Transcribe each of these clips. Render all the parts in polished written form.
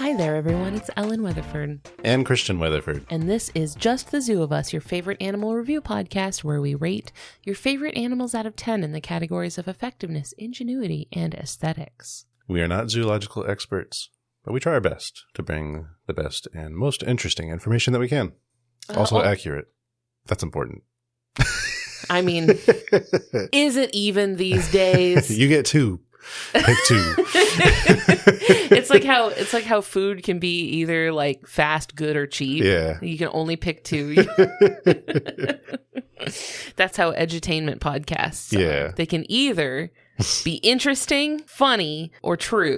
Hi there, everyone. It's Ellen Weatherford. And Christian Weatherford. And this is Just the Zoo of Us, your favorite animal review podcast where we rate your favorite animals out of 10 in the categories of effectiveness, ingenuity, and aesthetics. We are not zoological experts, but we try our best to bring the best and most interesting information that we can. Also accurate. That's important. I mean, is it even these days? You get two. Pick two. It's like how food can be either like fast, good, or cheap. Yeah. You can only pick two. That's how edutainment podcasts are. They can either be interesting, funny, or true.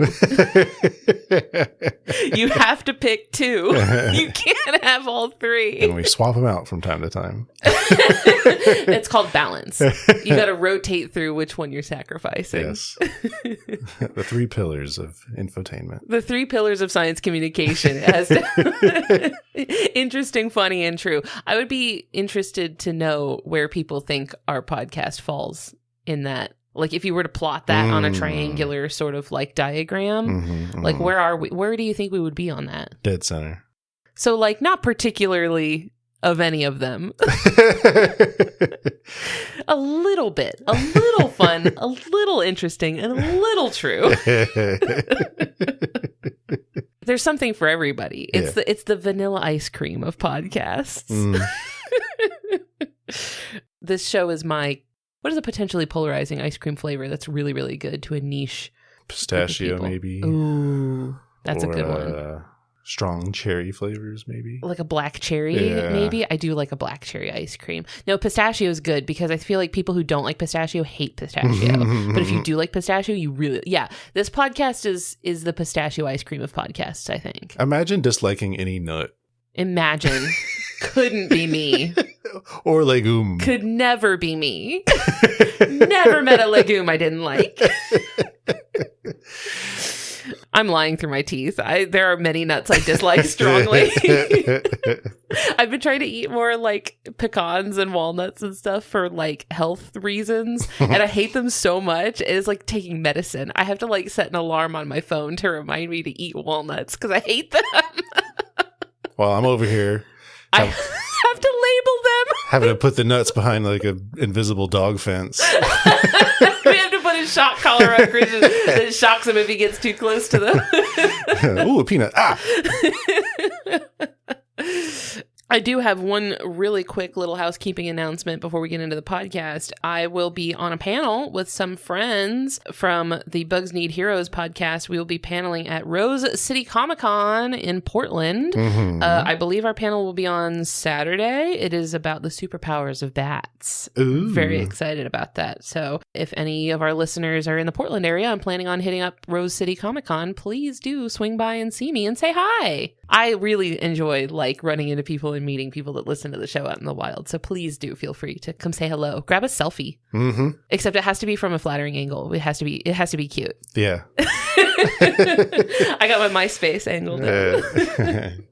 You have to pick two. You can't have all three. And we swap them out from time to time. It's called balance. You got to rotate through which one you're sacrificing. Yes. The three pillars of infotainment. The three pillars of science communication. It has to interesting, funny, and true. I would be interested to know where people think our podcast falls in that. Like if you were to plot that on a triangular sort of like diagram, like where do you think we would be on that? Dead center. So like not particularly of any of them. A little bit, a little fun, a little interesting, and a little true. There's something for everybody. It's the vanilla ice cream of podcasts. This show is what is a potentially polarizing ice cream flavor that's really, really good to a niche? Pistachio, maybe. Ooh, that's a good one. Strong cherry flavors, maybe. Like a black cherry, maybe. I do like a black cherry ice cream. No, pistachio is good because I feel like people who don't like pistachio hate pistachio. But if you do like pistachio, you really... Yeah, this podcast is the pistachio ice cream of podcasts, I think. Imagine disliking any nut. Imagine. Couldn't be me. Or legume. Could never be me. Never met a legume I didn't like. I'm lying through my teeth. There are many nuts I dislike strongly. I've been trying to eat more like pecans and walnuts and stuff for like health reasons. And I hate them so much. It is like taking medicine. I have to like set an alarm on my phone to remind me to eat walnuts because I hate them. Well, I'm over here. I have to label them. Having to put the nuts behind like an invisible dog fence. We have to put a shock collar on Christian that shocks him if he gets too close to them. Ooh, a peanut. Ah! I do have one really quick little housekeeping announcement before we get into the podcast. I will be on a panel with some friends from the Bugs Need Heroes podcast. We will be paneling at Rose City Comic Con in Portland. I believe our panel will be on Saturday. It is about the superpowers of bats. Ooh. Very excited about that. So if any of our listeners are in the Portland area and planning on hitting up Rose City Comic Con, please do swing by and see me and say hi. I really enjoy like running into people and meeting people that listen to the show out in the wild. So please do feel free to come say hello. Grab a selfie. Except it has to be from a flattering angle. It has to be cute. Yeah. I got my MySpace angle down.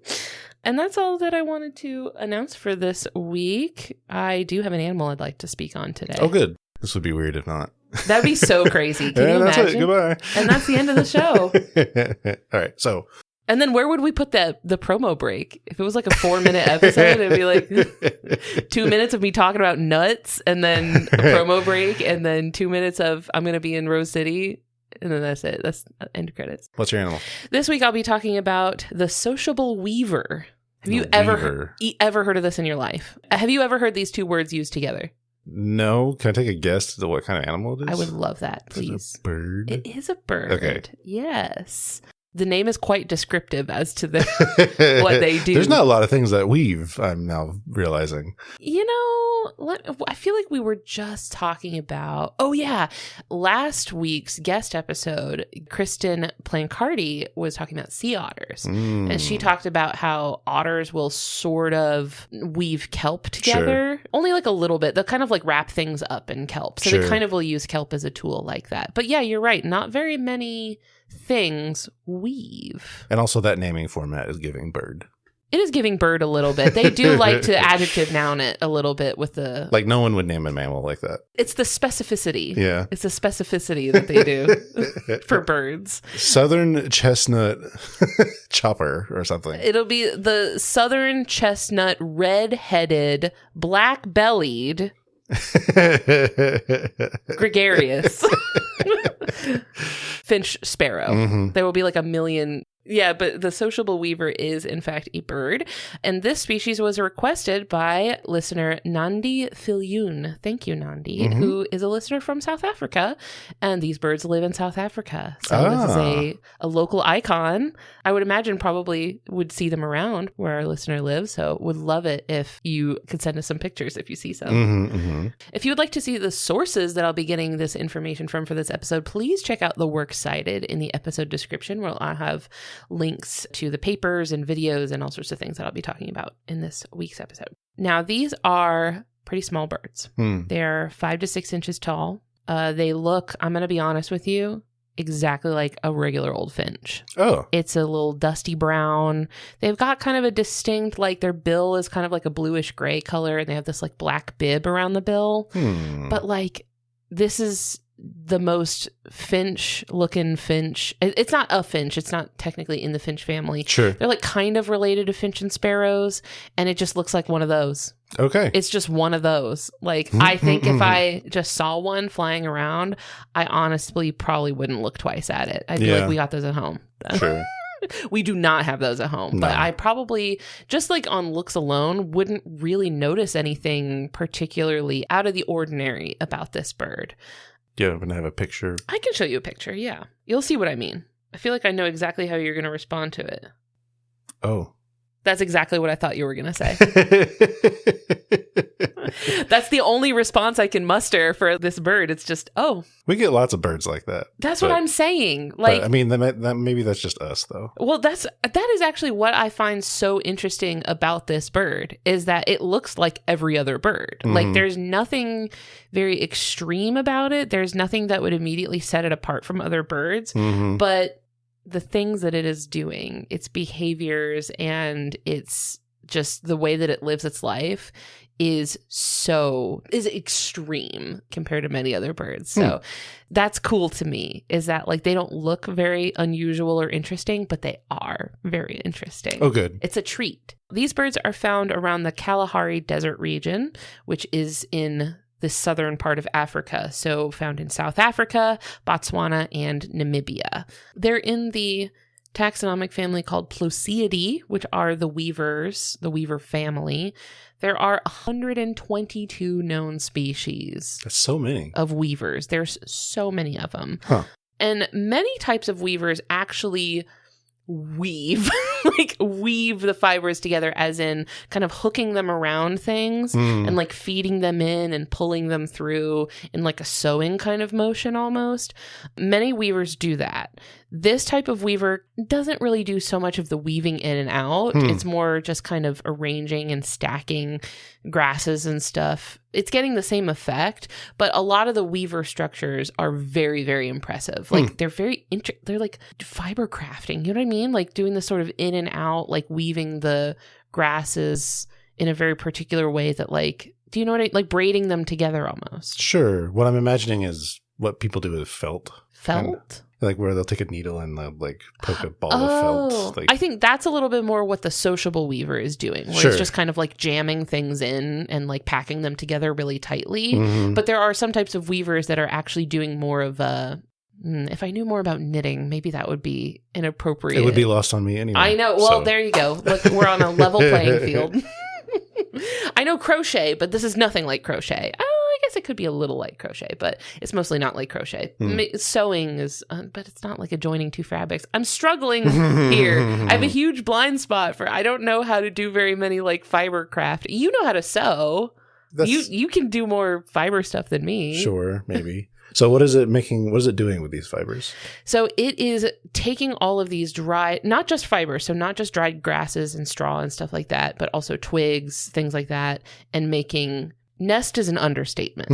And that's all that I wanted to announce for this week. I do have an animal I'd like to speak on today. Oh, good. This would be weird if not. That'd be so crazy. Can you that's imagine? It. Goodbye. And that's the end of the show. All right. So. And then where would we put the promo break? If it was like a 4-minute episode, it'd be like 2 minutes of me talking about nuts and then a promo break and then 2 minutes of I'm going to be in Rose City. And then that's it. That's end credits. What's your animal? This week I'll be talking about the Sociable Weaver. Have you ever heard of this in your life? Have you ever heard these two words used together? No. Can I take a guess to what kind of animal it is? I would love that, please. Is it a bird? It is a bird. Okay. Yes. The name is quite descriptive as to what they do. There's not a lot of things that weave, I'm now realizing. You know, I feel like we were just talking about, last week's guest episode, Kristen Plancardi was talking about sea otters. And she talked about how otters will sort of weave kelp together. Sure. Only like a little bit. They'll kind of like wrap things up in kelp. So they kind of will use kelp as a tool like that. But yeah, you're right. Not very many things weave. And also that naming format is giving bird. It is giving bird a little bit. They do like to adjective noun it a little bit with the... Like no one would name a mammal like that. It's the specificity. Yeah. It's the specificity that they do for birds. Southern chestnut chopper or something. It'll be the southern chestnut, red-headed, black-bellied, gregarious finch sparrow. Mm-hmm. There will be like a million... Yeah, but the sociable weaver is, in fact, a bird. And this species was requested by listener Nandi Filyun. Thank you, Nandi, who is a listener from South Africa. And these birds live in South Africa. So this is a local icon. I would imagine probably would see them around where our listener lives. So would love it if you could send us some pictures if you see some. If you would like to see the sources that I'll be getting this information from for this episode, please check out the work cited in the episode description, where I'll have links to the papers and videos and all sorts of things that I'll be talking about in this week's episode. Now, these are pretty small birds. They're 5 to 6 inches tall. They look, I'm going to be honest with you, exactly like a regular old finch. Oh. It's a little dusty brown. They've got kind of a distinct, like their bill is kind of like a bluish gray color, and they have this like black bib around the bill. But like, this is the most finch-looking finch. It's not a finch. It's not technically in the finch family. Sure. They're like kind of related to finch and sparrows, and it just looks like one of those. Okay. It's just one of those. Like, I think if I just saw one flying around, I honestly probably wouldn't look twice at it. I'd be like, we got those at home. Sure. We do not have those at home, but I probably, just like on looks alone, wouldn't really notice anything particularly out of the ordinary about this bird. Do you happen to have a picture? I can show you a picture, yeah. You'll see what I mean. I feel like I know exactly how you're going to respond to it. Oh. That's exactly what I thought you were going to say. That's the only response I can muster for this bird. It's just, oh. We get lots of birds like that. That's what I'm saying. Like, I mean, that maybe that's just us, though. Well, that is actually what I find so interesting about this bird, is that it looks like every other bird. Like, there's nothing very extreme about it. There's nothing that would immediately set it apart from other birds. But the things that it is doing, its behaviors, and its just the way that it lives its life is extreme compared to many other birds. So that's cool to me, is that like they don't look very unusual or interesting, but they are very interesting. Oh, good. It's a treat. These birds are found around the Kalahari Desert region, which is in the southern part of Africa. So found in South Africa, Botswana, and Namibia. They're in the taxonomic family called Plosiidae, which are the weavers, the weaver family. There are 122 known species. That's so many. Of weavers. There's so many of them. Huh. And many types of weavers actually weave the fibers together, as in kind of hooking them around things and like feeding them in and pulling them through in like a sewing kind of motion almost. Many weavers do that. This type of weaver doesn't really do so much of the weaving in and out. It's more just kind of arranging and stacking grasses and stuff. It's getting the same effect, but a lot of the weaver structures are very, very impressive. Like they're they're like fiber crafting. You know what I mean? Like doing this sort of in and out, like weaving the grasses in a very particular way that like, do you know what like braiding them together almost? Sure. What I'm imagining is what people do with felt. Felt? Like where they'll take a needle and they'll like poke a ball of felt. Like, I think that's a little bit more what the sociable weaver is doing, where it's just kind of like jamming things in and like packing them together really tightly. But there are some types of weavers that are actually doing more of a... if I knew more about knitting, maybe that would be inappropriate. It would be lost on me anyway. I know. Well, there you go. Look, we're on a level playing field. I know crochet, but this is nothing like crochet. I guess it could be a little like crochet, but it's mostly not like crochet. Sewing is, but it's not like adjoining two fabrics. I'm struggling here. I have a huge blind spot for, I don't know how to do very many like fiber craft. You know how to sew. You can do more fiber stuff than me. Sure, maybe. So what is it making? What is it doing with these fibers? So it is taking all of these dry, not just fibers, so not just dried grasses and straw and stuff like that, but also twigs, things like that, and making... Nest is an understatement.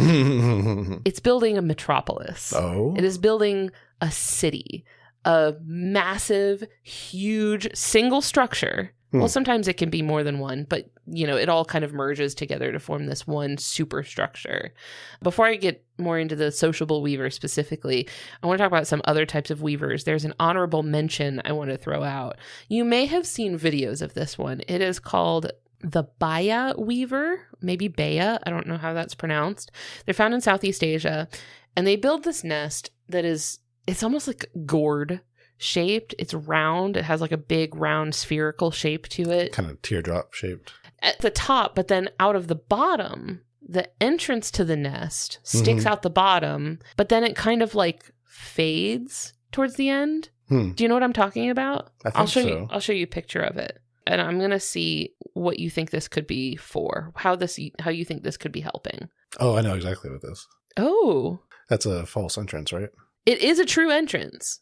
It's building a metropolis. Oh. It is building a city, a massive, huge, single structure Well, sometimes it can be more than one, but, it all kind of merges together to form this one superstructure. Before I get more into the sociable weaver specifically, I want to talk about some other types of weavers. There's an honorable mention I want to throw out. You may have seen videos of this one. It is called the Baya weaver, maybe Baya. I don't know how that's pronounced. They're found in Southeast Asia, and they build this nest that it's almost like gourd shaped. It's round. It has like a big round spherical shape to it. Kind of teardrop shaped. At the top, but then out of the bottom, the entrance to the nest sticks out the bottom, but then it kind of like fades towards the end. Do you know what I'm talking about? I think I'll show you a picture of it. And I'm going to see what you think this could be for, how you think this could be helping. Oh, I know exactly what this. Oh. That's a false entrance, right? It is a true entrance.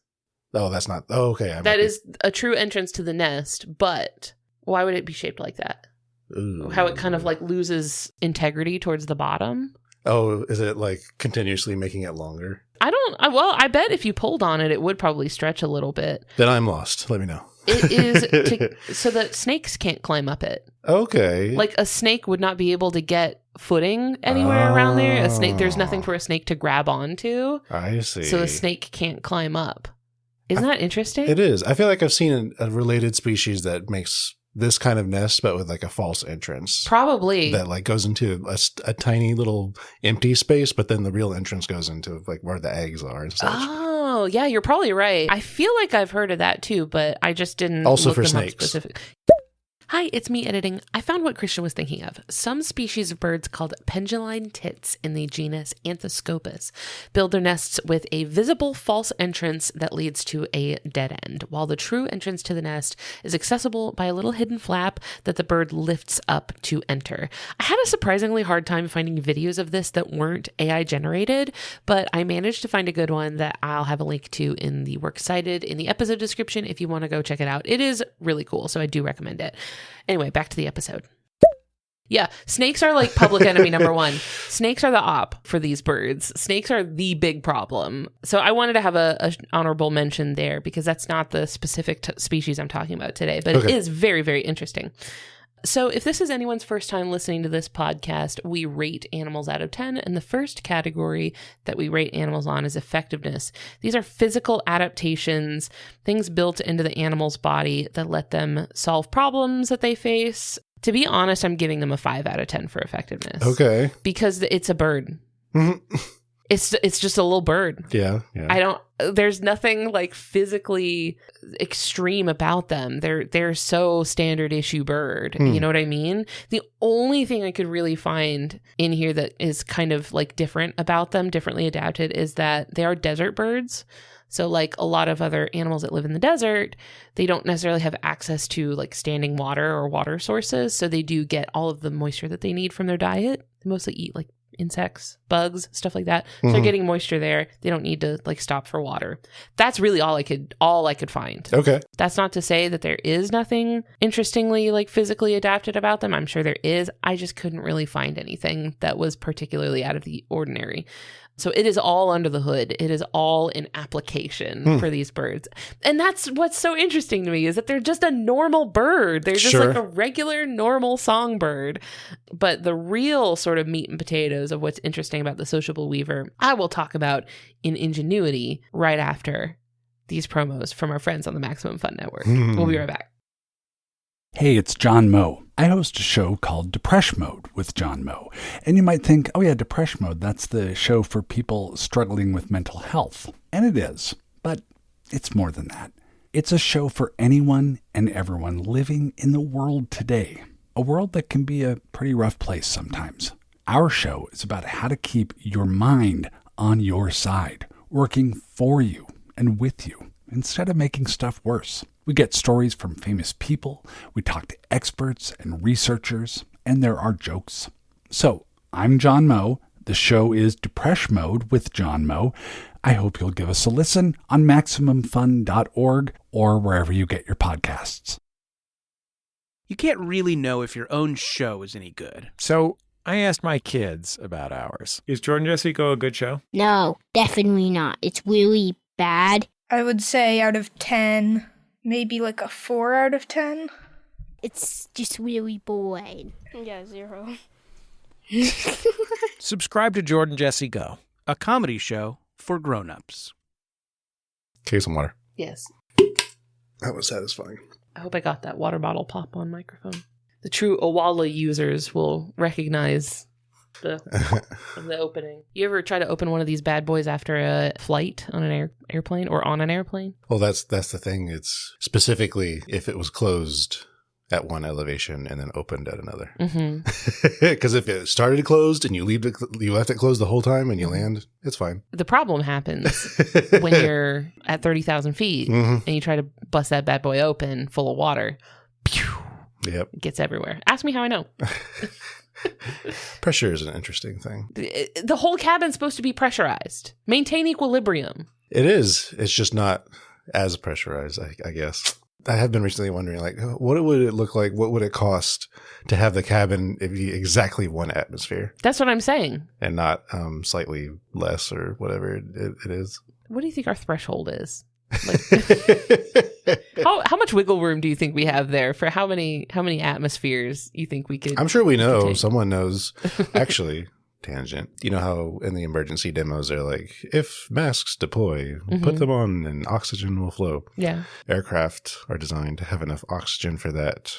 Oh, that's not. Oh, okay. That is a true entrance to the nest, but why would it be shaped like that? Ooh. How it kind of like loses integrity towards the bottom? Oh, is it like continuously making it longer? I bet if you pulled on it, it would probably stretch a little bit. Then I'm lost. Let me know. It is so that snakes can't climb up it. Okay. Like a snake would not be able to get footing anywhere around there. There's nothing for a snake to grab onto. I see. So a snake can't climb up. Isn't that interesting? It is. I feel like I've seen a related species that makes this kind of nest, but with like a false entrance. Probably. That like goes into a tiny little empty space, but then the real entrance goes into like where the eggs are and such. Oh, yeah, you're probably right. I feel like I've heard of that too, but I just didn't also look for them snakes. up specific. Hi, it's me editing. I found what Christian was thinking of. Some species of birds called penduline tits in the genus Anthoscopus build their nests with a visible false entrance that leads to a dead end, while the true entrance to the nest is accessible by a little hidden flap that the bird lifts up to enter. I had a surprisingly hard time finding videos of this that weren't AI generated, but I managed to find a good one that I'll have a link to in the work cited in the episode description if you want to go check it out. It is really cool, so I do recommend it. Anyway, back to the episode. Yeah, snakes are like public enemy number one. Snakes are the op for these birds. Snakes are the big problem. So I wanted to have a honorable mention there because that's not the specific species I'm talking about today, but It is very, very interesting. So if this is anyone's first time listening to this podcast, we rate animals out of 10, and the first category that we rate animals on is effectiveness. These are physical adaptations, things built into the animal's body that let them solve problems that they face. To be honest, I'm giving them a 5 out of 10 for effectiveness. Okay. Because it's a bird. It's just a little bird. Yeah. There's nothing like physically extreme about them. They're so standard issue bird. You know what I mean? The only thing I could really find in here that is kind of like different about them, differently adapted, is that they are desert birds. So like a lot of other animals that live in the desert, they don't necessarily have access to like standing water or water sources. So they do get all of the moisture that they need from their diet. They mostly eat like insects, bugs, stuff like that. So they're getting moisture there. They don't need to like stop for water. That's really all I could find. Okay. That's not to say that there is nothing interestingly like physically adapted about them. I'm sure there is. I just couldn't really find anything that was particularly out of the ordinary. So it is all under the hood. It is all an application for these birds. And that's what's so interesting to me is that they're just a normal bird. They're just like a regular, normal songbird. But the real sort of meat and potatoes of what's interesting about the sociable weaver, I will talk about in ingenuity right after these promos from our friends on the Maximum Fun Network. We'll be right back. Hey, it's John Moe. I host a show called Depression Mode with John Moe. And you might think, oh yeah, Depression Mode, that's the show for people struggling with mental health. And it is, but it's more than that. It's a show for anyone and everyone living in the world today. A world that can be a pretty rough place sometimes. Our show is about how to keep your mind on your side, working for you and with you, instead of making stuff worse. We get stories from famous people, we talk to experts and researchers, and there are jokes. So, I'm John Moe. The show is Depression Mode with John Moe. I hope you'll give us a listen on MaximumFun.org or wherever you get your podcasts. You can't really know if your own show is any good. So I asked my kids about ours. Is Jordan Jesse Go a good show? No, definitely not. It's really bad. I would say out of 10, maybe like a 4 out of 10. It's just really boring. Yeah, 0. Subscribe to Jordan Jesse Go. A comedy show for grown-ups. Okay, some water. Yes. That was satisfying. I hope I got that water bottle pop on microphone. The true Owala users will recognize the opening. You ever try to open one of these bad boys after a flight on an airplane or on an airplane? Well, that's the thing. It's specifically if it was closed at one elevation and then opened at another. Because if it started closed and you left it closed the whole time and you land, it's fine. The problem happens when you're at 30,000 feet and you try to bust that bad boy open full of water. Pew! Yep. It gets everywhere. Ask me how I know. Pressure is an interesting thing. The whole cabin's supposed to be pressurized. Maintain equilibrium. It is. It's just not as pressurized, I guess. I have been recently wondering, like, what would it look like? What would it cost to have the cabin be exactly 1 atmosphere? That's what I'm saying. And not slightly less or whatever it is. What do you think our threshold is? Like, how much wiggle room do you think we have there for how many atmospheres you think we could? I'm sure we know. Someone knows. Actually, tangent. You know how in the emergency demos they're like, if masks deploy, put them on and oxygen will flow. Yeah. Aircraft are designed to have enough oxygen for that.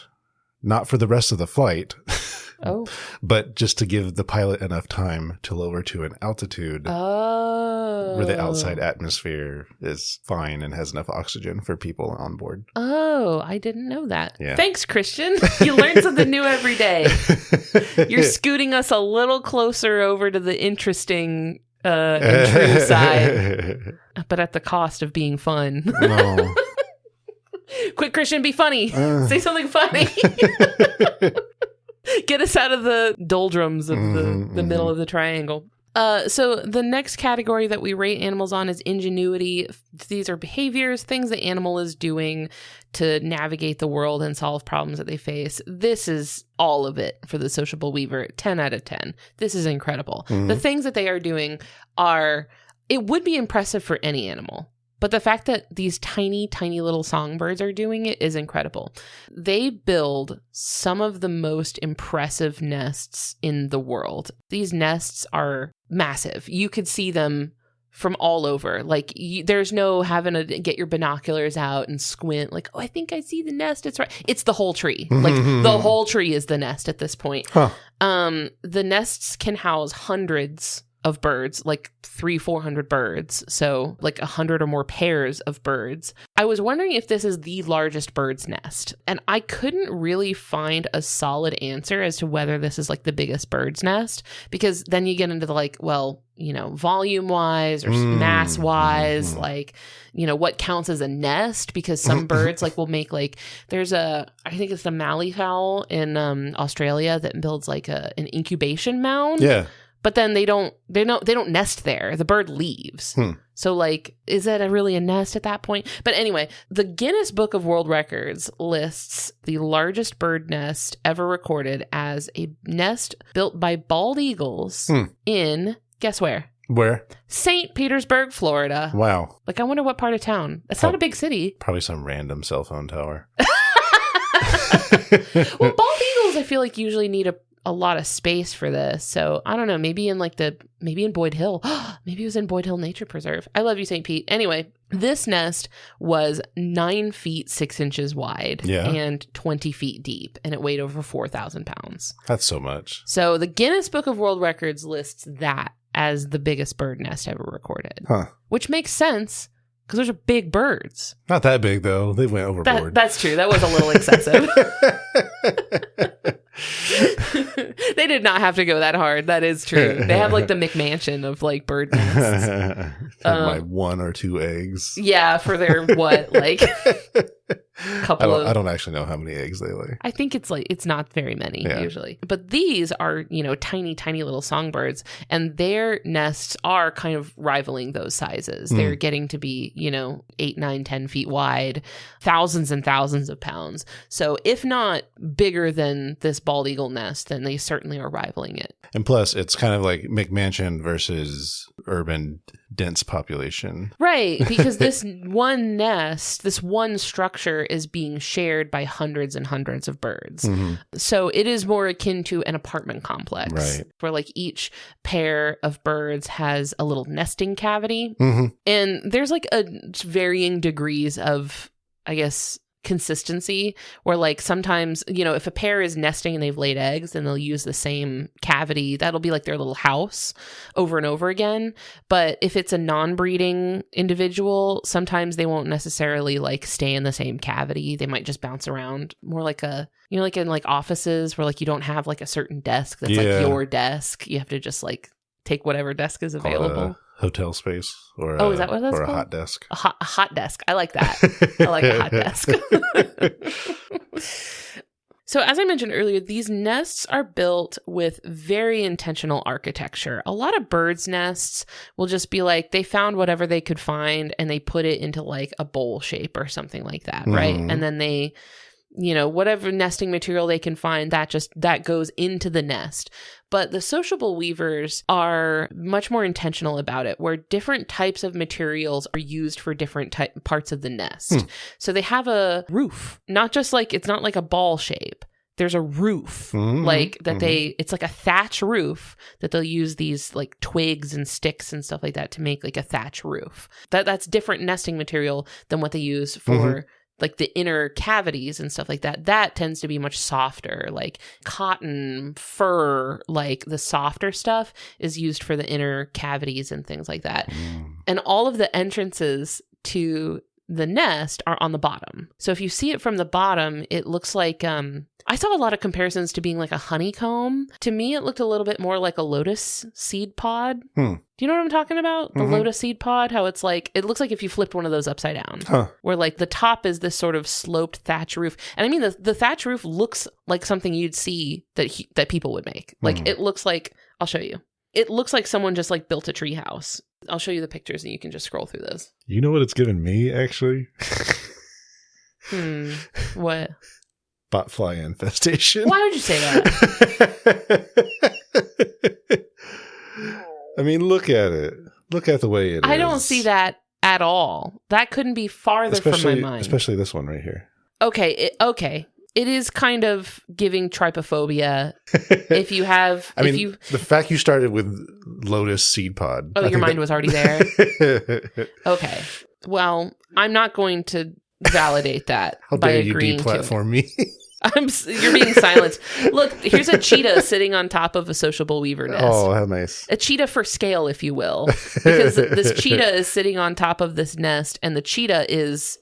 Not for the rest of the flight. Oh. But just to give the pilot enough time to lower to an altitude where the outside atmosphere is fine and has enough oxygen for people on board. Oh, I didn't know that. Yeah. Thanks, Christian. You learn something new every day. You're scooting us a little closer over to the interesting and true side, but at the cost of being fun. No. Quick, Christian, be funny. Say something funny. Get us out of the doldrums of the middle of the triangle. So the next category that we rate animals on is ingenuity. These are behaviors, things the animal is doing to navigate the world and solve problems that they face. This is all of it for the Sociable Weaver. 10 out of 10. This is incredible. The things that they are doing it would be impressive for any animal. But the fact that these tiny, tiny little songbirds are doing it is incredible. They build some of the most impressive nests in the world. These nests are massive. You could see them from all over. Like, there's no having to get your binoculars out and squint like, oh, I think I see the nest. It's right. It's the whole tree. Like, the whole tree is the nest at this point. Huh. The nests can house hundreds of birds, like 300-400 birds, so like 100 or more pairs of birds. I was wondering if this is the largest bird's nest, and I couldn't really find a solid answer as to whether this is like the biggest bird's nest, because then you get into the like, well, you know, volume wise or mass wise, like, you know, what counts as a nest, because some birds like will make like, I think it's the mallee fowl in Australia that builds like an incubation mound. Yeah. But then they don't nest there. The bird leaves. So like, is that really a nest at that point? But anyway, the Guinness Book of World Records lists the largest bird nest ever recorded as a nest built by bald eagles in, guess where? Where? St. Petersburg, Florida. Wow. Like, I wonder what part of town. It's not a big city. Probably some random cell phone tower. Well, bald eagles, I feel like usually need a lot of space for this. So I don't know, maybe in Boyd Hill. Maybe it was in Boyd Hill Nature Preserve. I love you, St. Pete. Anyway, this nest was 9 feet 6 inches wide and 20 feet deep, and it weighed over 4,000 pounds. That's so much. So the Guinness Book of World Records lists that as the biggest bird nest ever recorded. Which makes sense, because those are big birds. Not that big, though. They went overboard. That's true. That was a little excessive. They did not have to go that hard. That is true. They have like the McMansion of like bird nests. My 1 or 2 eggs. Yeah, for their what, like I don't actually know how many eggs they lay. I think it's not very many usually. But these are, you know, tiny, tiny little songbirds, and their nests are kind of rivaling those sizes. They're getting to be, you know, 8, 9, 10 feet wide, thousands and thousands of pounds. So if not bigger than this bald eagle nest, then they certainly are rivaling it. And plus, it's kind of like McMansion versus urban dense population. Right, because this one nest, this one structure is being shared by hundreds and hundreds of birds. Mm-hmm. So it is more akin to an apartment complex, Right. where like each pair of birds has a little nesting cavity. Mm-hmm. And there's like a varying degrees of, I guess, consistency, where like sometimes, you know, if a pair is nesting and they've laid eggs, then they'll use the same cavity. That'll be like their little house over and over again. But if it's a non-breeding individual, sometimes they won't necessarily like stay in the same cavity. They might just bounce around, more like a, you know, like in like offices where like you don't have like a certain desk that's like your desk. You have to just like take whatever desk is available. Hotel space, or is that what that's or called? A hot desk. A hot desk. I like that. I like a hot desk. So as I mentioned earlier, these nests are built with very intentional architecture. A lot of birds' nests will just be like, they found whatever they could find and they put it into like a bowl shape or something like that, right? Mhm. And then they, you know, whatever nesting material they can find, that goes into the nest. But the sociable weavers are much more intentional about it, where different types of materials are used for different parts of the nest. So they have a roof, not just like, it's not like a ball shape. There's a roof, like that it's like a thatch roof that they'll use these like twigs and sticks and stuff like that to make like a thatch roof. That's different nesting material than what they use for like the inner cavities and stuff like that. That tends to be much softer, like cotton, fur, like the softer stuff is used for the inner cavities and things like that. And all of the entrances to the nest are on the bottom. So if you see it from the bottom, it looks like, I saw a lot of comparisons to being like a honeycomb. To me, it looked a little bit more like a lotus seed pod. Do you know what I'm talking about? The lotus seed pod, how it's like, it looks like if you flipped one of those upside down, where like the top is this sort of sloped thatch roof. And I mean, the thatch roof looks like something you'd see that people would make. Like it looks like, I'll show you. It looks like someone just like built a tree house. I'll show you the pictures and you can just scroll through those. You know what it's given me, actually? What? Botfly infestation. Why would you say that? I mean, look at it. Look at the way it is. I don't see that at all. That couldn't be farther from my mind. Especially this one right here. Okay. It is kind of giving trypophobia. If you have, the fact you started with lotus seed pod. Oh, your mind was already there. Okay. Well, I'm not going to validate that. How by dare you agreeing deplatform me? You're being silenced. Look, here's a cheetah sitting on top of a sociable weaver nest. Oh, how nice. A cheetah for scale, if you will. Because this cheetah is sitting on top of this nest, and the cheetah is,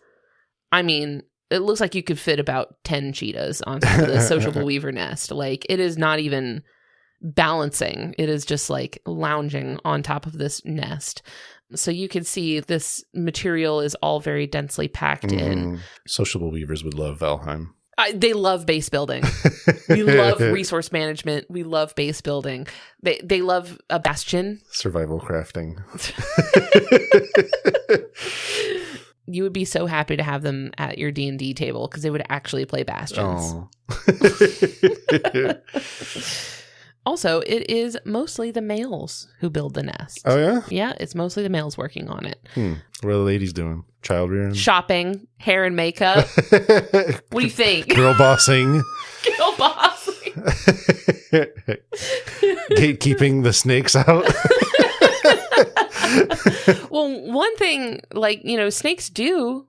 I mean, it looks like you could fit about 10 cheetahs on top of this sociable weaver nest. Like, it is not even balancing. It is just like lounging on top of this nest. So you can see this material is all very densely packed in. Sociable weavers would love Valheim. They love base building. We love resource management. We love base building. They love a bastion. Survival crafting. You would be so happy to have them at your D&D table because they would actually play bastions. Also, it is mostly the males who build the nest. Oh, yeah? Yeah, it's mostly the males working on it. What are the ladies doing? Child rearing? Shopping, hair and makeup. What do you think? Girl bossing. Girl bossing. Gatekeeping the snakes out. Well, one thing, like, you know, snakes do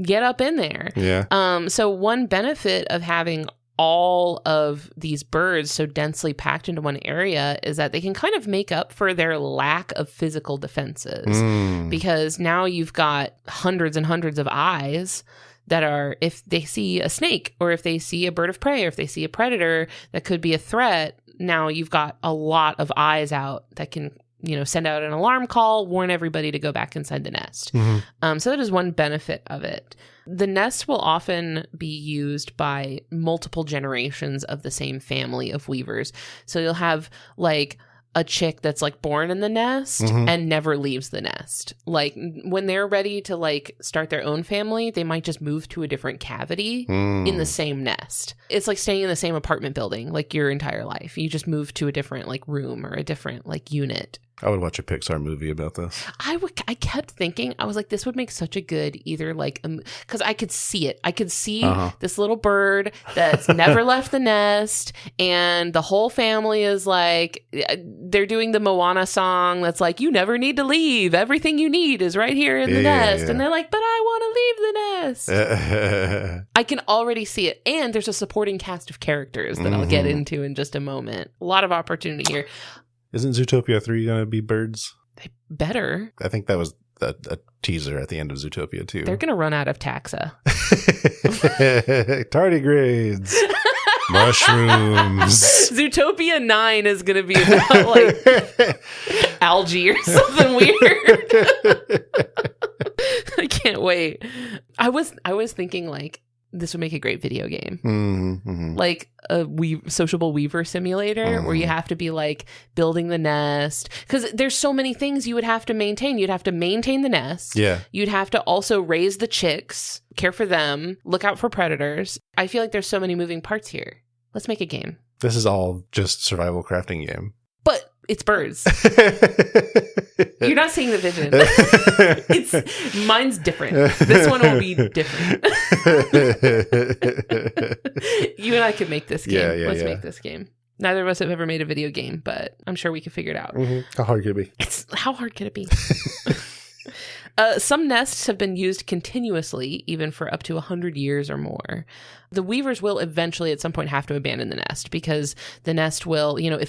get up in there. Yeah. So one benefit of having all of these birds so densely packed into one area is that they can kind of make up for their lack of physical defenses. Because now you've got hundreds and hundreds of eyes that are, if they see a snake or if they see a bird of prey or if they see a predator that could be a threat, now you've got a lot of eyes out that can, you know, send out an alarm call, warn everybody to go back inside the nest. So that is one benefit of it. The nest will often be used by multiple generations of the same family of weavers. So you'll have like a chick that's like born in the nest and never leaves the nest. Like when they're ready to like start their own family, they might just move to a different cavity in the same nest. It's like staying in the same apartment building like your entire life. You just move to a different like room or a different like unit. I would watch a Pixar movie about this. I kept thinking, I was like, this would make such a good either like, because I could see it. I could see this little bird that's never left the nest, and the whole family is like, they're doing the Moana song that's like, you never need to leave. Everything you need is right here in the nest. Yeah. And they're like, but I want to leave the nest. I can already see it. And there's a supporting cast of characters that I'll get into in just a moment. A lot of opportunity here. Isn't Zootopia 3 going to be birds? They better. I think that was a teaser at the end of Zootopia 2. They're going to run out of taxa. Tardigrades. Mushrooms. Zootopia 9 is going to be about like algae or something weird. I can't wait. I was thinking like, this would make a great video game. Like a Sociable Weaver simulator where you have to be like building the nest. Because there's so many things you would have to maintain. You'd have to maintain the nest. Yeah. You'd have to also raise the chicks, care for them, look out for predators. I feel like there's so many moving parts here. Let's make a game. This is all just survival crafting game. But it's birds. You're not seeing the vision. Mine's different. This one will be different. You and I could make this game. Let's make this game. Neither of us have ever made a video game, but I'm sure we can figure it out. How hard could it be? How hard could it be? Some nests have been used continuously, even for up to 100 years or more. The weavers will eventually at some point have to abandon the nest because the nest will, if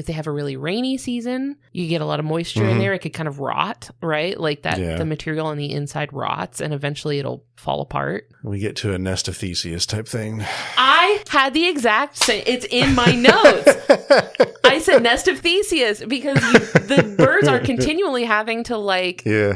they have a really rainy season, you get a lot of moisture in there, it could kind of rot, right? Like that, the material on the inside rots and eventually it'll fall apart. We get to a nest of Theseus type thing. I had the exact same, it's in my notes. I said nest of Theseus because the birds are continually having to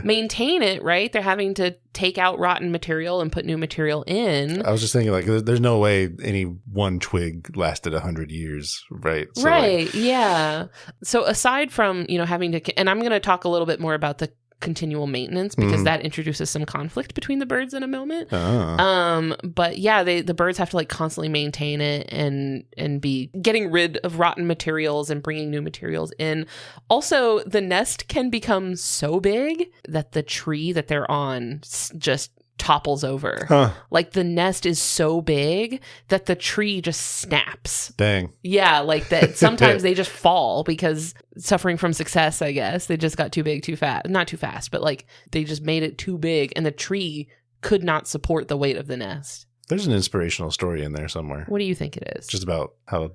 maintain it, right? They're having to take out rotten material and put new material in. I was just thinking, like, there's no way any one twig lasted 100 years, right? So right, yeah. So aside from, having to, and I'm going to talk a little bit more about the continual maintenance because that introduces some conflict between the birds in a moment. But yeah, the birds have to like constantly maintain it and be getting rid of rotten materials and bringing new materials in. Also, the nest can become so big that the tree that they're on just topples over. Like the nest is so big that the tree just snaps. Dang. Yeah, like that. Sometimes they just fall because suffering from success, I guess. They just got too big too fast. Not too fast, but like they just made it too big and the tree could not support the weight of the nest. There's an inspirational story in there somewhere. What do you think it is? Just about how a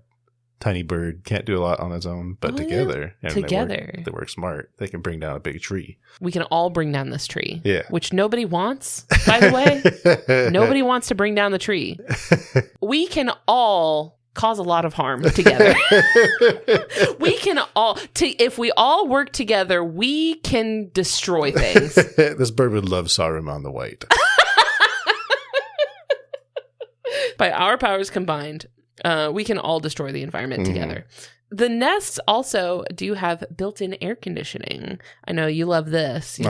tiny bird can't do a lot on its own, but together, they work smart. They can bring down a big tree. We can all bring down this tree. Yeah. Which nobody wants, by the way. Nobody wants to bring down the tree. We can all cause a lot of harm together. We can all, if we all work together, we can destroy things. This bird would love Saruman the White. By our powers combined, we can all destroy the environment together. The nests also do have built-in air conditioning. I know you love this. You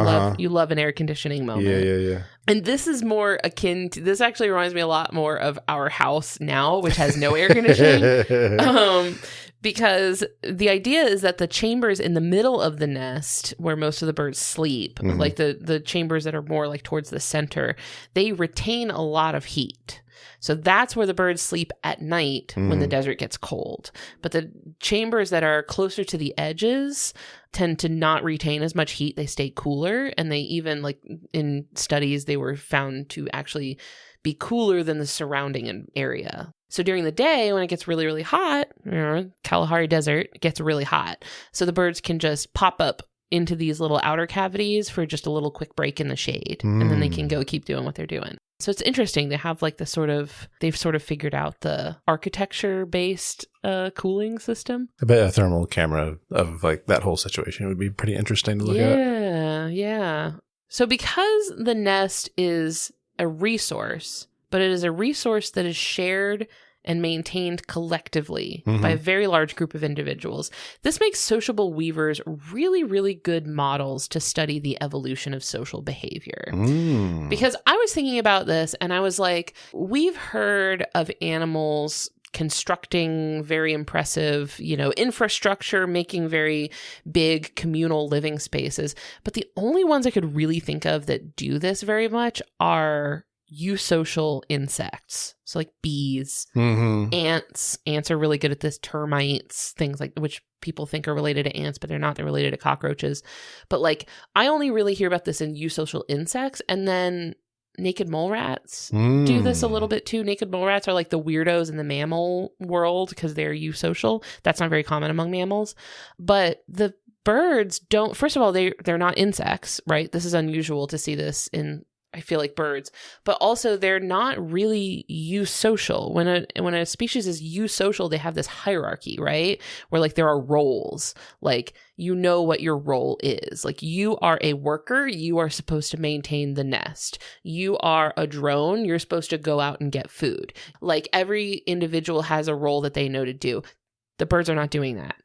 love an air conditioning moment. Yeah. And this is more akin to, this actually reminds me a lot more of our house now, which has no air conditioning. Because the idea is that the chambers in the middle of the nest, where most of the birds sleep, like the chambers that are more like towards the center, they retain a lot of heat. So that's where the birds sleep at night when the desert gets cold. But the chambers that are closer to the edges tend to not retain as much heat. They stay cooler. And they even, like in studies, they were found to actually be cooler than the surrounding area. So during the day, when it gets really, really hot, Kalahari Desert gets really hot. So the birds can just pop up into these little outer cavities for just a little quick break in the shade. And then they can go keep doing what they're doing. So it's interesting. They have like they've sort of figured out the architecture-based cooling system. I bet a thermal camera of like that whole situation would be pretty interesting to look at. Yeah. So because the nest is a resource, but it is a resource that is shared and maintained collectively by a very large group of individuals. This makes sociable weavers really, really good models to study the evolution of social behavior. Because I was thinking about this and I was like, we've heard of animals constructing very impressive, infrastructure, making very big communal living spaces. But the only ones I could really think of that do this very much are eusocial insects. So like bees, ants. Ants are really good at this. Termites, things like which people think are related to ants, but they're not. They're related to cockroaches. But like I only really hear about this in eusocial insects, and then naked mole rats do this a little bit too. Naked mole rats are like the weirdos in the mammal world because they're eusocial. That's not very common among mammals. But the birds don't, first of all, they're not insects, right? This is unusual to see this in, I feel like, birds, but also they're not really eusocial. When a species is eusocial, they have this hierarchy, right? Where like there are roles, like what your role is. Like you are a worker, you are supposed to maintain the nest. You are a drone, you're supposed to go out and get food. Like every individual has a role that they know to do. The birds are not doing that.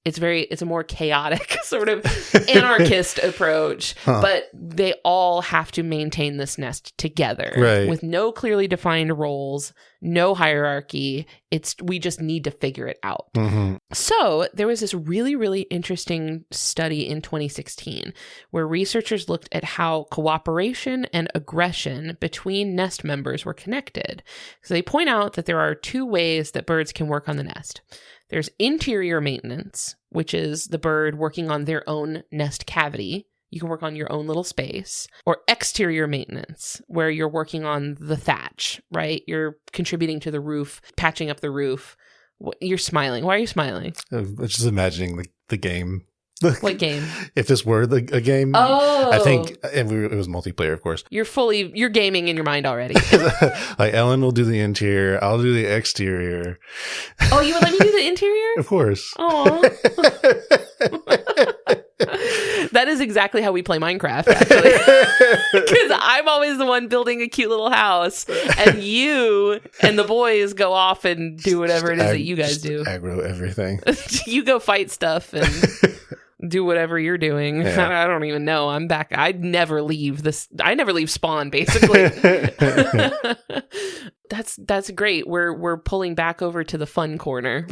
It's a more chaotic sort of anarchist approach, but they all have to maintain this nest together with no clearly defined roles, no hierarchy. We just need to figure it out. So there was this really, really interesting study in 2016 where researchers looked at how cooperation and aggression between nest members were connected. So they point out that there are two ways that birds can work on the nest. There's interior maintenance, which is the bird working on their own nest cavity. You can work on your own little space. Or exterior maintenance, where you're working on the thatch, right? You're contributing to the roof, patching up the roof. You're smiling. Why are you smiling? I'm just imagining the game. What game? If this were a game, I think it was multiplayer, of course. You're gaming in your mind already. Like Ellen will do the interior, I'll do the exterior. Oh, you would let me do the interior? Of course. Oh. That is exactly how we play Minecraft, actually. Because I'm always the one building a cute little house, and you and the boys go off and do whatever it is that you guys do. Aggro everything. You go fight stuff and do whatever you're doing. Yeah. I don't even know. I'm back. I never leave spawn, basically. That's great. We're pulling back over to the fun corner.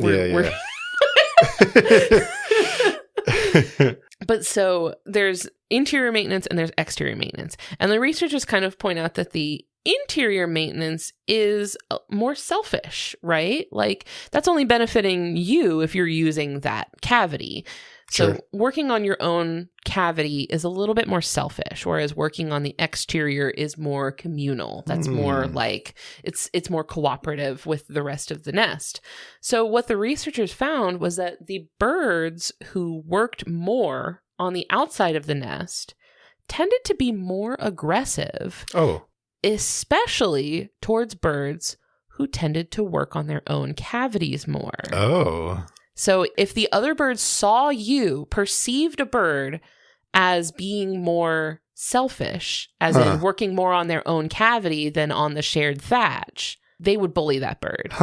But so there's interior maintenance and there's exterior maintenance. And the researchers kind of point out that the interior maintenance is more selfish, right? Like that's only benefiting you if you're using that cavity. So working on your own cavity is a little bit more selfish, whereas working on the exterior is more communal. That's more like it's more cooperative with the rest of the nest. So what the researchers found was that the birds who worked more on the outside of the nest tended to be more aggressive. Oh. Especially towards birds who tended to work on their own cavities more. Oh. So if the other birds perceived a bird as being more selfish, as in working more on their own cavity than on the shared thatch, they would bully that bird.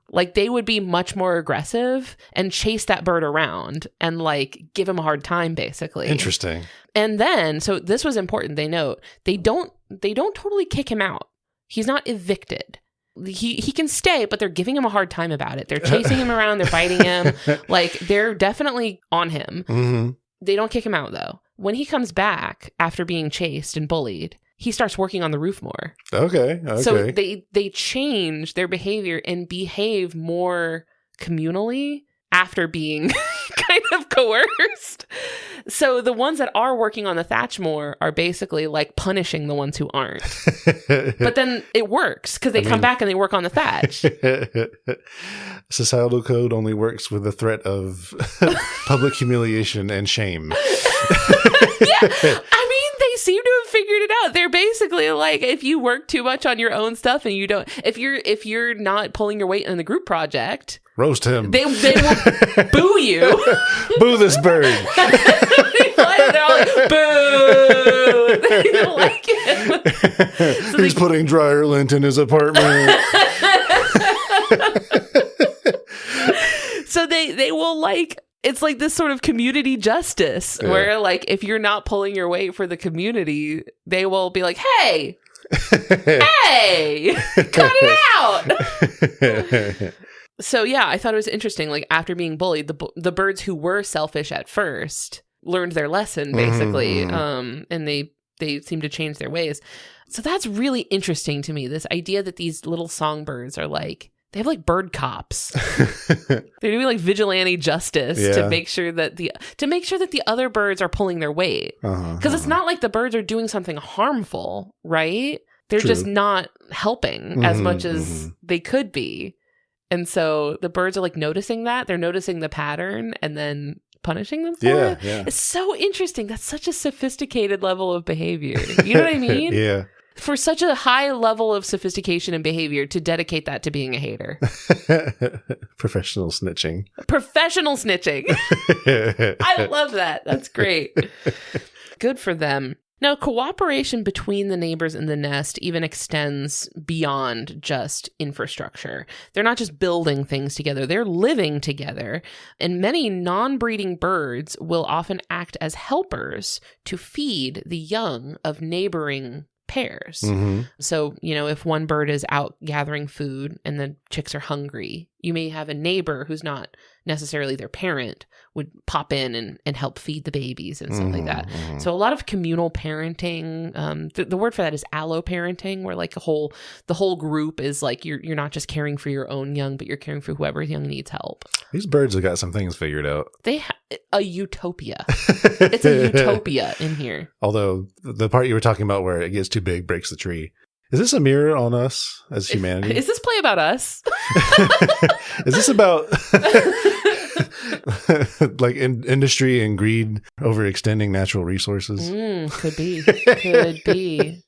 Like they would be much more aggressive and chase that bird around and like give him a hard time, basically. Interesting. And then, so this was important. They note they don't totally kick him out. He's not evicted. He can stay, but they're giving him a hard time about it. They're chasing him around. They're biting him. Like, they're definitely on him. Mm-hmm. They don't kick him out, though. When he comes back after being chased and bullied, he starts working on the roof more. Okay. So they change their behavior and behave more communally after being kind of coerced. So the ones that are working on the thatch more are basically like punishing the ones who aren't. But then it works because they come back and they work on the thatch. Societal code only works with the threat of public humiliation and shame. Yeah. They seem to have figured it out. They're basically like, if you work too much on your own stuff and you don't, if you're not pulling your weight in the group project, roast him. They will boo you. Boo this bird. They're all like, boo. They don't like it. So he's putting dryer lint in his apartment. So they will like, it's like this sort of community justice where like if you're not pulling your weight for the community, they will be like, hey, cut it out. So yeah, I thought it was interesting. Like after being bullied, the birds who were selfish at first learned their lesson basically, and they seem to change their ways. So that's really interesting to me. This idea that these little songbirds are like, they have like bird cops. They're doing like vigilante justice to make sure that the other birds are pulling their weight. Because it's not like the birds are doing something harmful, right? They're just not helping as much as they could be. And so the birds are like noticing that. They're noticing the pattern and then punishing them for it. Yeah. It's so interesting. That's such a sophisticated level of behavior. You know what I mean? Yeah. For such a high level of sophistication and behavior to dedicate that to being a hater. Professional snitching. I love that. That's great. Good for them. Now, cooperation between the neighbors in the nest even extends beyond just infrastructure. They're not just building things together, they're living together. And many non-breeding birds will often act as helpers to feed the young of neighboring pairs. So, if one bird is out gathering food and the chicks are hungry, you may have a neighbor who's not necessarily their parent would pop in and help feed the babies and stuff like that. So a lot of communal parenting, the word for that is alloparenting, where like the whole group is like, you're not just caring for your own young, but you're caring for whoever young needs help. These birds have got some things figured out. They have a utopia. It's a utopia in here. Although the part you were talking about where it gets too big, breaks the tree. Is this a mirror on us as humanity? Is this play about us? Is this about like industry and greed overextending natural resources? Could be.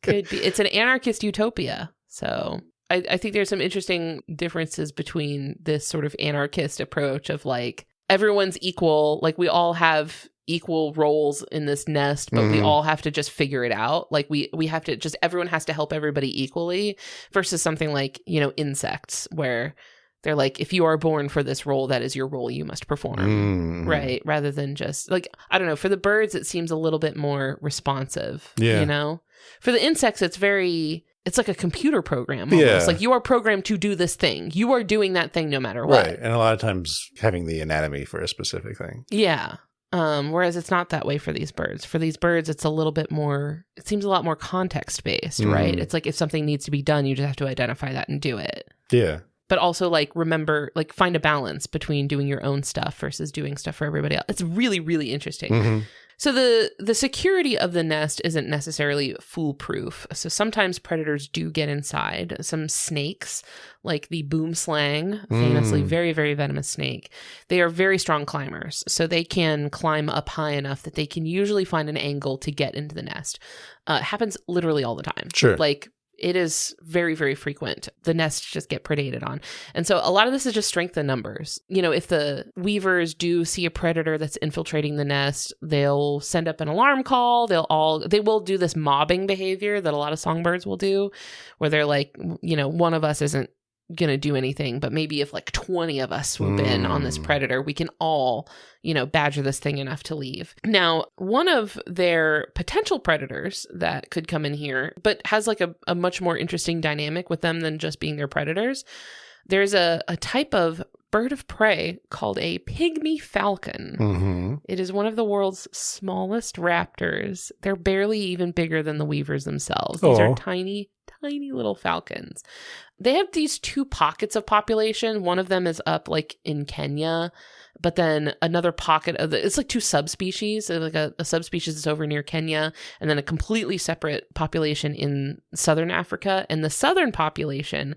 It's an anarchist utopia. So I think there's some interesting differences between this sort of anarchist approach of like everyone's equal, like we all have equal roles in this nest, but we all have to just figure it out. Like we have to just, everyone has to help everybody equally, versus something like, insects, where they're like, if you are born for this role, that is your role, you must perform. Right. Rather than just like, I don't know, for the birds, it seems a little bit more responsive, For the insects, it's like a computer program almost. Yeah. Like you are programmed to do this thing. You are doing that thing no matter what. Right. And a lot of times having the anatomy for a specific thing. Yeah. Whereas it's not that way for these birds. For these birds, it's a little bit more, it seems a lot more context-based, right? It's like if something needs to be done, you just have to identify that and do it. Yeah. But also like remember, like find a balance between doing your own stuff versus doing stuff for everybody else. It's really, really interesting. So the security of the nest isn't necessarily foolproof. So sometimes predators do get inside. Some snakes, like the boomslang, famously very, very venomous snake, they are very strong climbers. So they can climb up high enough that they can usually find an angle to get into the nest. It happens literally all the time. Sure. Like it is very, very frequent. The nests just get predated on. And so a lot of this is just strength in numbers. If the weavers do see a predator that's infiltrating the nest, they'll send up an alarm call. They will do this mobbing behavior that a lot of songbirds will do, where they're like, one of us isn't going to do anything, but maybe if like 20 of us swoop in on this predator, we can all, badger this thing enough to leave. Now, one of their potential predators that could come in here, but has like a much more interesting dynamic with them than just being their predators, there's a type of bird of prey called a pygmy falcon. It is one of the world's smallest raptors. They're barely even bigger than the weavers themselves. These are tiny, tiny little falcons. They have these two pockets of population. One of them is up like in Kenya, but then another pocket of it's like two subspecies. Like a subspecies is over near Kenya, and then a completely separate population in southern Africa. And the southern population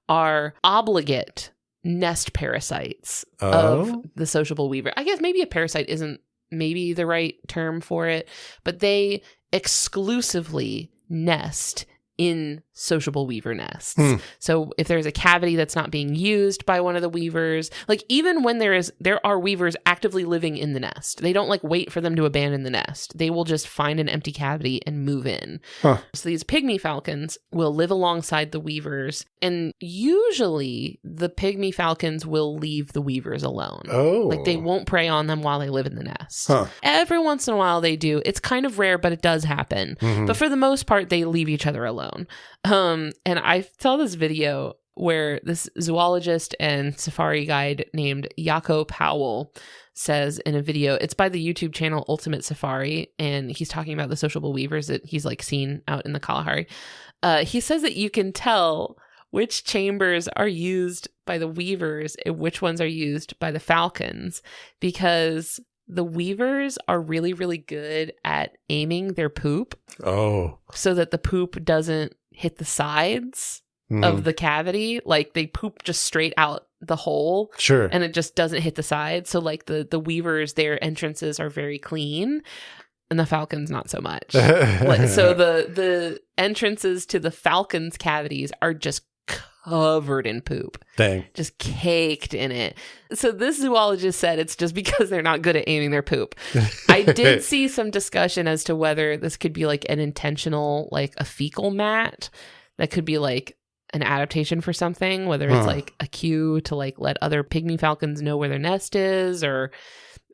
are obligate nest parasites of the sociable weaver. I guess maybe a parasite isn't maybe the right term for it, but they exclusively nest in sociable weaver nests. So if there's a cavity that's not being used by one of the weavers, like even when there are weavers actively living in the nest, they don't like wait for them to abandon the nest. They will just find an empty cavity and move in. So these pygmy falcons will live alongside the weavers, and usually the pygmy falcons will leave the weavers alone. Like they won't prey on them while they live in the nest. Every once in a while they do. It's kind of rare, but it does happen. But for the most part, they leave each other alone. alone. And I saw this video where this zoologist and safari guide named Yako Powell says in a video, it's by the YouTube channel Ultimate Safari, and he's talking about the sociable weavers that he's like seen out in the Kalahari. He says that you can tell which chambers are used by the weavers and which ones are used by the falcons, because the weavers are really, really good at aiming their poop. Oh. So that the poop doesn't hit the sides of the cavity. Like they poop just straight out the hole. Sure. And it just doesn't hit the side. So like the weavers, their entrances are very clean. And the falcons, not so much. So the entrances to the falcons' cavities are just covered in poop. Dang. Just caked in it. So this zoologist said it's just because they're not good at aiming their poop. I did see some discussion as to whether this could be like an intentional, like a fecal mat that could be like an adaptation for something, whether it's like a cue to like let other pygmy falcons know where their nest is, or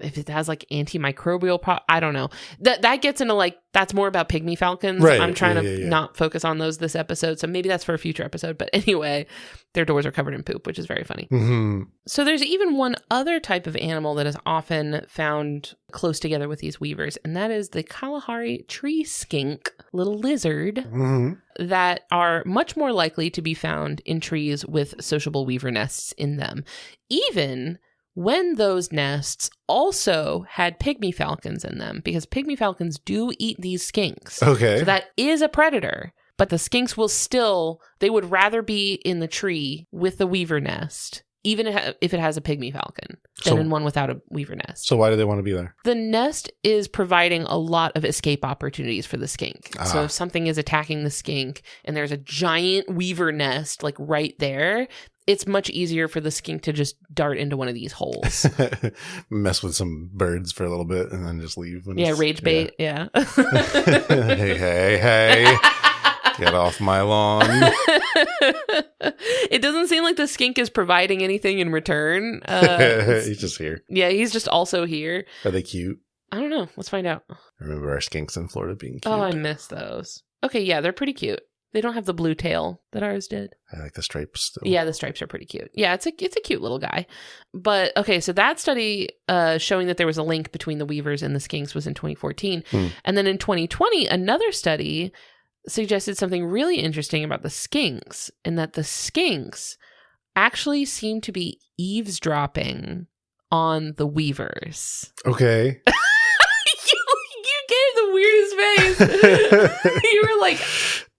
if it has like antimicrobial I don't know. That gets into like, that's more about pygmy falcons. Right. I'm trying to not focus on those this episode. So maybe that's for a future episode. But anyway, their doors are covered in poop, which is very funny. Mm-hmm. So there's even one other type of animal that is often found close together with these weavers, and that is the Kalahari tree skink, little lizard, that are much more likely to be found in trees with sociable weaver nests in them, even when those nests also had pygmy falcons in them, because pygmy falcons do eat these skinks. Okay. So that is a predator, but the skinks will still, they would rather be in the tree with the weaver nest, even if it has a pygmy falcon, than in one without a weaver nest. So why do they want to be there? The nest is providing a lot of escape opportunities for the skink. So if something is attacking the skink and there's a giant weaver nest like right there, it's much easier for the skink to just dart into one of these holes. Mess with some birds for a little bit and then just leave. Rage bait. Yeah. Hey. Get off my lawn. It doesn't seem like the skink is providing anything in return. He's just here. Yeah, he's just also here. Are they cute? I don't know. Let's find out. I remember our skinks in Florida being cute. Oh, I miss those. Okay, yeah, they're pretty cute. They don't have the blue tail that ours did. I like the stripes still. Yeah, the stripes are pretty cute. Yeah, it's a cute little guy. But okay, so that study showing that there was a link between the weavers and the skinks was in 2014. And then in 2020, another study suggested something really interesting about the skinks, in that the skinks actually seem to be eavesdropping on the weavers. Okay. You gave the weirdest face. You were like...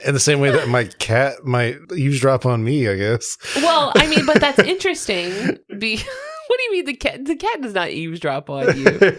In the same way that my cat might eavesdrop on me, I guess. Well, I mean, but that's interesting. What do you mean the cat? The cat does not eavesdrop on you.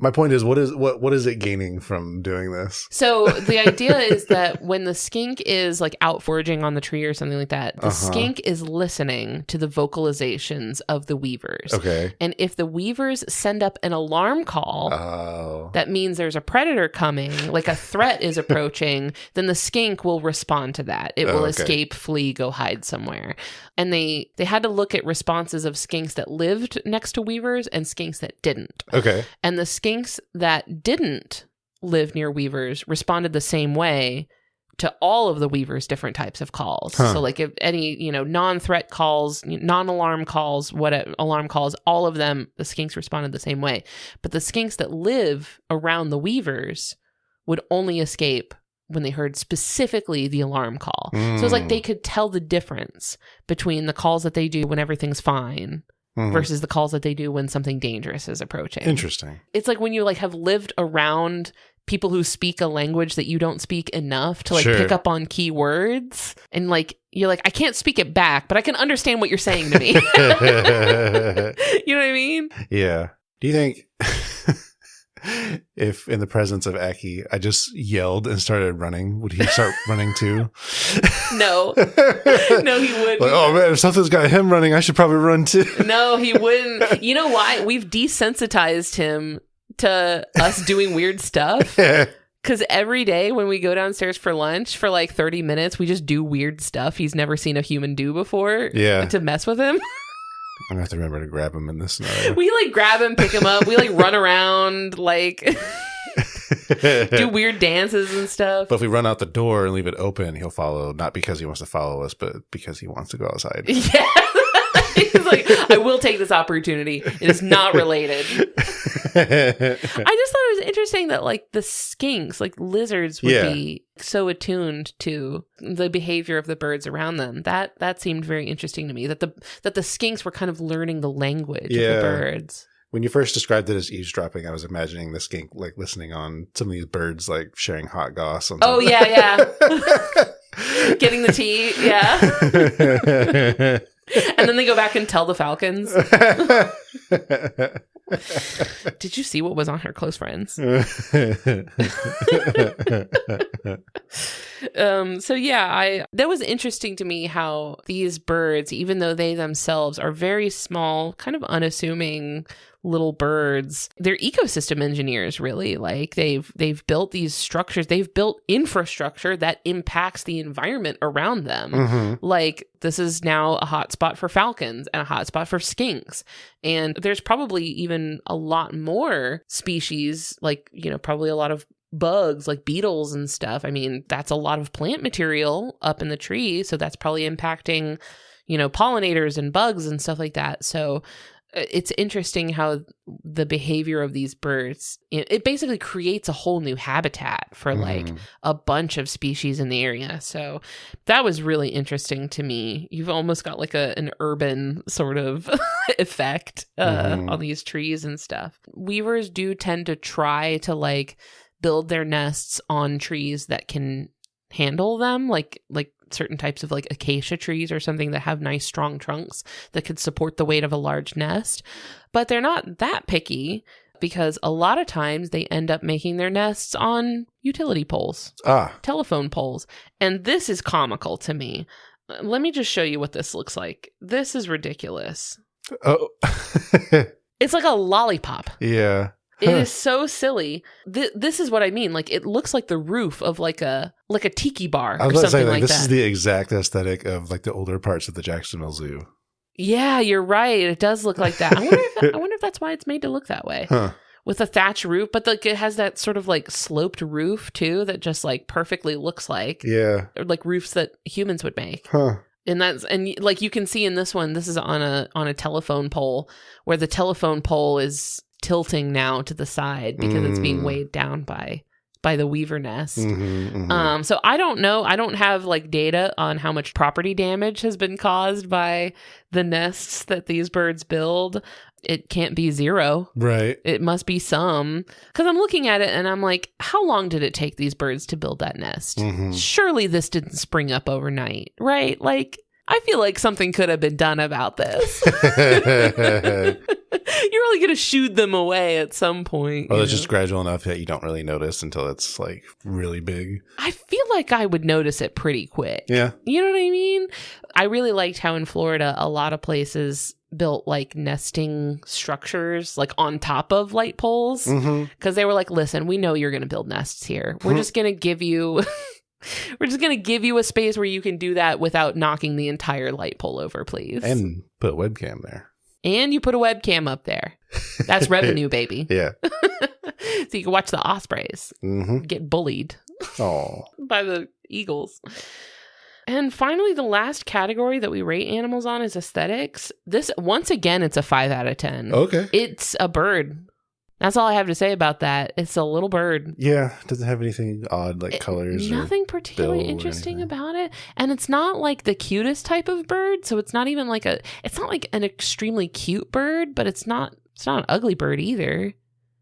My point is, what is it gaining from doing this? So the idea is that when the skink is like out foraging on the tree or something like that, the skink is listening to the vocalizations of the weavers. Okay. And if the weavers send up an alarm call, that means there's a predator coming, like a threat is approaching, then the skink will respond to that. It will escape, flee, go hide somewhere. And they had to look at responses of skinks that lived next to weavers and skinks that didn't. Okay. And the skinks that didn't live near weavers responded the same way to all of the weavers' different types of calls. So like if any, non-threat calls, non-alarm calls, alarm calls, all of them, the skinks responded the same way. But the skinks that live around the weavers would only escape when they heard specifically the alarm call. So it's like they could tell the difference between the calls that they do when everything's fine versus the calls that they do when something dangerous is approaching. Interesting. It's like when you like have lived around people who speak a language that you don't speak enough to like pick up on key words, and like you're like, I can't speak it back, but I can understand what you're saying to me. You know what I mean? Yeah. Do you think if in the presence of Aki, I just yelled and started running, would he start running too? No. No, he wouldn't. Like, oh man, if something's got him running, I should probably run too. No, he wouldn't. You know why? We've desensitized him to us doing weird stuff. Because every day when we go downstairs for lunch for like 30 minutes, we just do weird stuff he's never seen a human do before to mess with him. I'm gonna have to remember to grab him in this scenario. We like grab him, pick him up. We like run around like do weird dances and stuff. But if we run out the door and leave it open, he'll follow, not because he wants to follow us, but because he wants to go outside. Yeah. He's like, I will take this opportunity. It is not related. I just thought it was interesting that like the skinks, like lizards, would be so attuned to the behavior of the birds around them. That seemed very interesting to me. That the skinks were kind of learning the language of the birds. When you first described it as eavesdropping, I was imagining the skink like listening on some of these birds like sharing hot goss. Oh yeah. Getting the tea, yeah. And then they go back and tell the falcons. Did you see what was on her close friends? So yeah, that was interesting to me how these birds, even though they themselves are very small, kind of unassuming little birds, they're ecosystem engineers, really. Like they've built these structures, they've built infrastructure that impacts the environment around them. Mm-hmm. Like this is now a hotspot for falcons and a hotspot for skinks. And there's probably even a lot more species, like, you know, probably a lot of bugs like beetles and stuff. I mean, that's a lot of plant material up in the tree. So that's probably impacting, you know, pollinators and bugs and stuff like that. So it's interesting how the behavior of these birds, it basically creates a whole new habitat for like a bunch of species in the area. So that was really interesting to me. You've almost got like an urban sort of effect on these trees and stuff. Weavers do tend to try to like build their nests on trees that can handle them, like certain types of like acacia trees or something that have nice strong trunks that could support the weight of a large nest. But they're not that picky because a lot of times they end up making their nests on utility poles, telephone poles. And this is comical to me. Let me just show you what this looks like. This is ridiculous. Oh, it's like a lollipop. Yeah. It is so silly. This is what I mean. Like, it looks like the roof of like a tiki bar or something like that. This is the exact aesthetic of like the older parts of the Jacksonville Zoo. Yeah, you're right. It does look like that. I wonder if that's why it's made to look that way. Huh. With a thatch roof, but like it has that sort of like sloped roof too that just like perfectly looks like like roofs that humans would make. Huh. And like you can see in this one, this is on a telephone pole where the telephone pole is tilting now to the side because it's being weighed down by the weaver nest. So I don't know. I don't have like data on how much property damage has been caused by the nests that these birds build. It can't be zero. Right. It must be some. Because I'm looking at it and I'm like, how long did it take these birds to build that nest? Surely this didn't spring up overnight, right? Like, I feel like something could have been done about this. You're really going to shoo them away at some point. Well, it's just gradual enough that you don't really notice until it's like really big. I feel like I would notice it pretty quick. Yeah. You know what I mean? I really liked how in Florida, a lot of places built like nesting structures like on top of light poles. Because they were like, listen, we know you're going to build nests here. We're just going to give you... We're just going to give you a space where you can do that without knocking the entire light pole over, please. And put a webcam there. And you put a webcam up there. That's revenue, baby. Yeah. So you can watch the ospreys get bullied by the eagles. And finally, the last category that we rate animals on is aesthetics. This, once again, it's a 5 out of 10. Okay. It's a bird. That's all I have to say about that. It's a little bird. Yeah, it doesn't have anything odd like colors. Nothing particularly interesting about it. And it's not like the cutest type of bird. So it's not even like it's not like an extremely cute bird, but it's not an ugly bird either.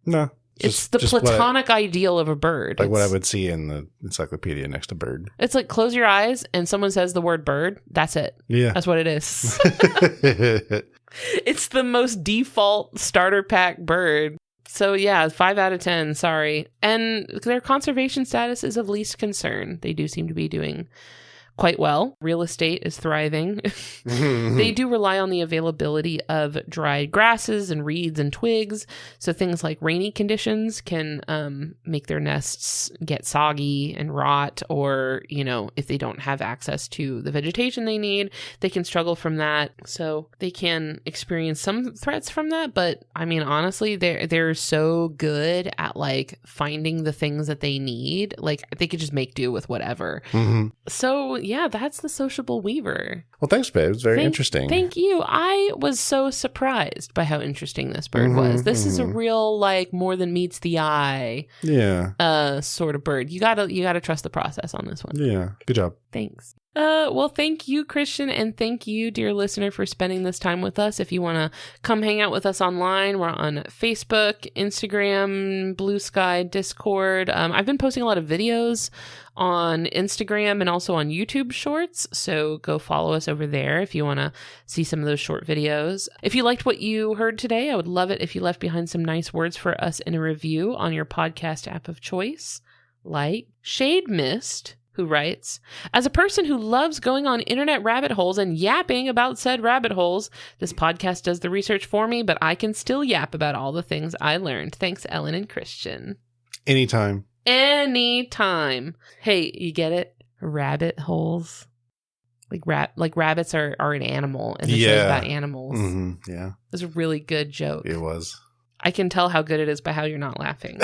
No. It's the platonic ideal of a bird. Like what I would see in the encyclopedia next to bird. It's like close your eyes and someone says the word bird. That's it. Yeah. That's what it is. It's the most default starter pack bird. So yeah, 5 out of 10, sorry. And their conservation status is of least concern. They do seem to be doing quite well. Real estate is thriving. They do rely on the availability of dried grasses and reeds and twigs. So things like rainy conditions can make their nests get soggy and rot, or, if they don't have access to the vegetation they need, they can struggle from that. So they can experience some threats from that. But I mean, honestly, they're so good at like finding the things that they need. Like they could just make do with whatever. So yeah, that's the Sociable Weaver. Well, thanks, babe. It's very interesting. Thank you. I was so surprised by how interesting this bird was. This is a real, like, more than meets the eye sort of bird. You gotta trust the process on this one. Yeah. Good job. Thanks. Well, thank you, Christian, and thank you, dear listener, for spending this time with us. If you want to come hang out with us online, we're on Facebook, Instagram, Blue Sky, Discord. I've been posting a lot of videos on Instagram and also on YouTube Shorts, so go follow us over there if you want to see some of those short videos. If you liked what you heard today, I would love it if you left behind some nice words for us in a review on your podcast app of choice, like Shade Mist, who writes, as a person who loves going on internet rabbit holes and yapping about said rabbit holes, this podcast does the research for me, but I can still yap about all the things I learned. Thanks, Ellen and Christian. Anytime. Hey, you get it? Rabbit holes. Like rabbits are an animal, and the show's about animals. Yeah. It was a really good joke. It was. I can tell how good it is by how you're not laughing.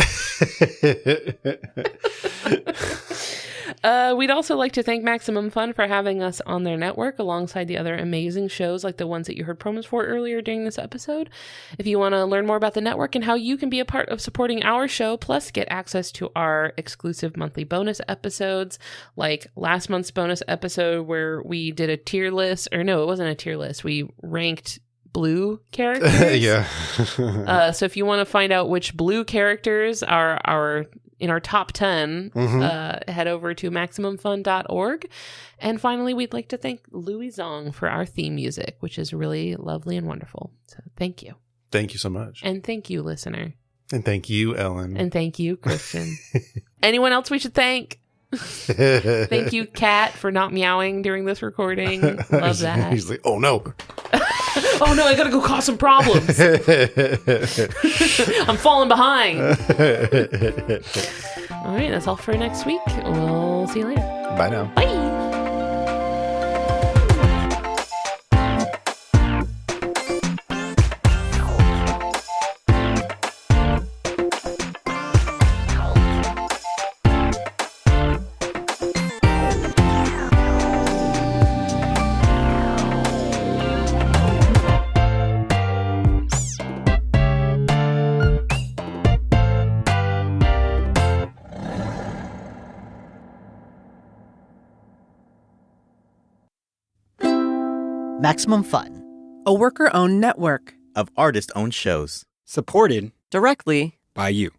We'd also like to thank Maximum Fun for having us on their network alongside the other amazing shows like the ones that you heard promos for earlier during this episode. If you want to learn more about the network and how you can be a part of supporting our show, plus get access to our exclusive monthly bonus episodes, like last month's bonus episode where we did a tier list, or no, it wasn't a tier list. We ranked blue characters. Yeah. So if you want to find out which blue characters are in our top 10, head over to MaximumFun.org. And finally, we'd like to thank Louis Zong for our theme music, which is really lovely and wonderful. So thank you. Thank you so much. And thank you, listener. And thank you, Ellen. And thank you, Christian. Anyone else we should thank? Thank you, Kat, for not meowing during this recording. Love that. He's like, oh no. Oh no, I gotta go cause some problems. I'm falling behind. All right, that's all for next week. We'll see you later. Bye now. Bye. Maximum Fun, a worker-owned network of artist-owned shows. Supported directly by you.